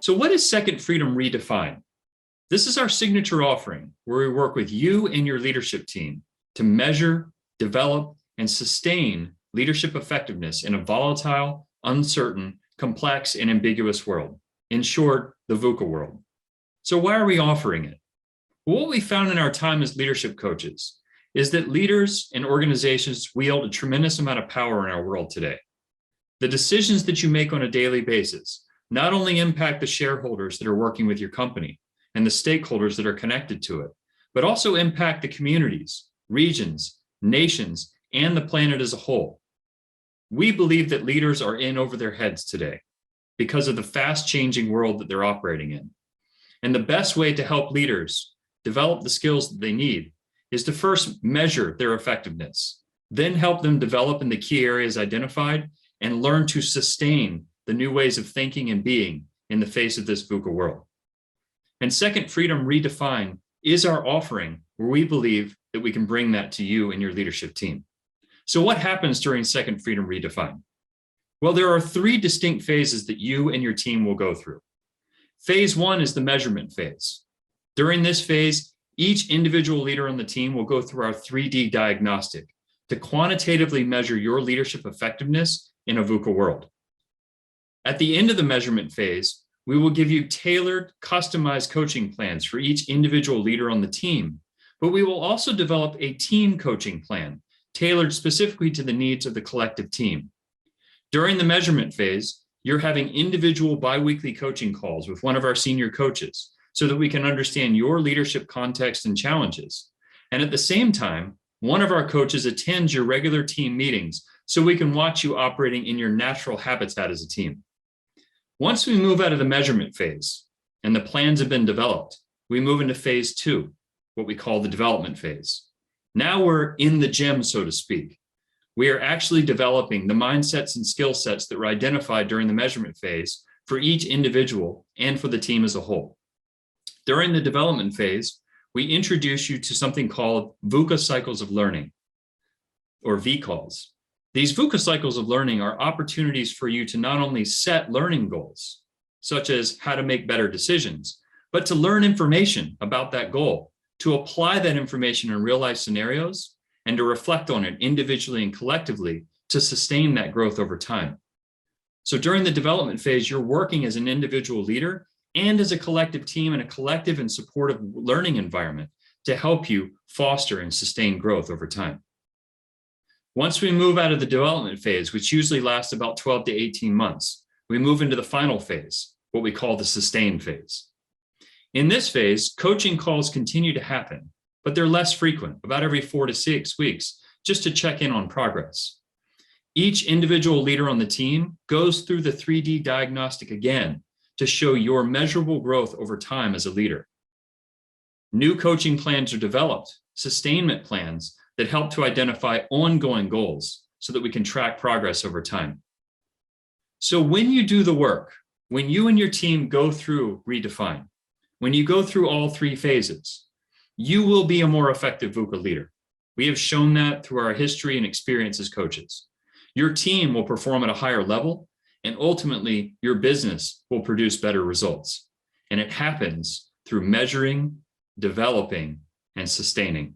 So what is Second Freedom Redefine? This is our signature offering where we work with you and your leadership team to measure, develop, and sustain leadership effectiveness in a volatile, uncertain, complex, and ambiguous world. In short, the Vuca world. So why are we offering it? Well, what we found in our time as leadership coaches is that leaders and organizations wield a tremendous amount of power in our world today. The decisions that you make on a daily basis not only impact the shareholders that are working with your company and the stakeholders that are connected to it, but also impact the communities, regions, nations, and the planet as a whole. We believe that leaders are in over their heads today because of the fast-changing world that they're operating in. And the best way to help leaders develop the skills that they need is to first measure their effectiveness, then help them develop in the key areas identified and learn to sustain the new ways of thinking and being in the face of this Vuca world. And Second Freedom Redefine is our offering where we believe that we can bring that to you and your leadership team. So what happens during Second Freedom Redefine? Well, there are three distinct phases that you and your team will go through. Phase one is the measurement phase. During this phase, each individual leader on the team will go through our 3D diagnostic to quantitatively measure your leadership effectiveness in a Vuca world. At the end of the measurement phase, we will give you tailored, customized coaching plans for each individual leader on the team, but we will also develop a team coaching plan tailored specifically to the needs of the collective team. During the measurement phase, you're having individual biweekly coaching calls with one of our senior coaches so that we can understand your leadership context and challenges. And at the same time, one of our coaches attends your regular team meetings so we can watch you operating in your natural habitat as a team. Once we move out of the measurement phase and the plans have been developed, we move into phase two, what we call the development phase. Now we're in the gym, so to speak. We are actually developing the mindsets and skill sets that were identified during the measurement phase for each individual and for the team as a whole. During the development phase, we introduce you to something called Vuca cycles of learning, or VCALs. These Vuca cycles of learning are opportunities for you to not only set learning goals, such as how to make better decisions, but to learn information about that goal, to apply that information in real life scenarios, and to reflect on it individually and collectively to sustain that growth over time. So during the development phase, you're working as an individual leader and as a collective team in a collective and supportive learning environment to help you foster and sustain growth over time. Once we move out of the development phase, which usually lasts about 12 to 18 months, we move into the final phase, what we call the sustain phase. In this phase, coaching calls continue to happen, but they're less frequent, about every 4 to 6 weeks, just to check in on progress. Each individual leader on the team goes through the 3D diagnostic again to show your measurable growth over time as a leader. New coaching plans are developed, sustainment plans that help to identify ongoing goals so that we can track progress over time. So when you do the work, when you and your team go through Redefine, when you go through all three phases, you will be a more effective Vuca leader. We have shown that through our history and experience as coaches. Your team will perform at a higher level, and ultimately your business will produce better results. And it happens through measuring, developing, and sustaining.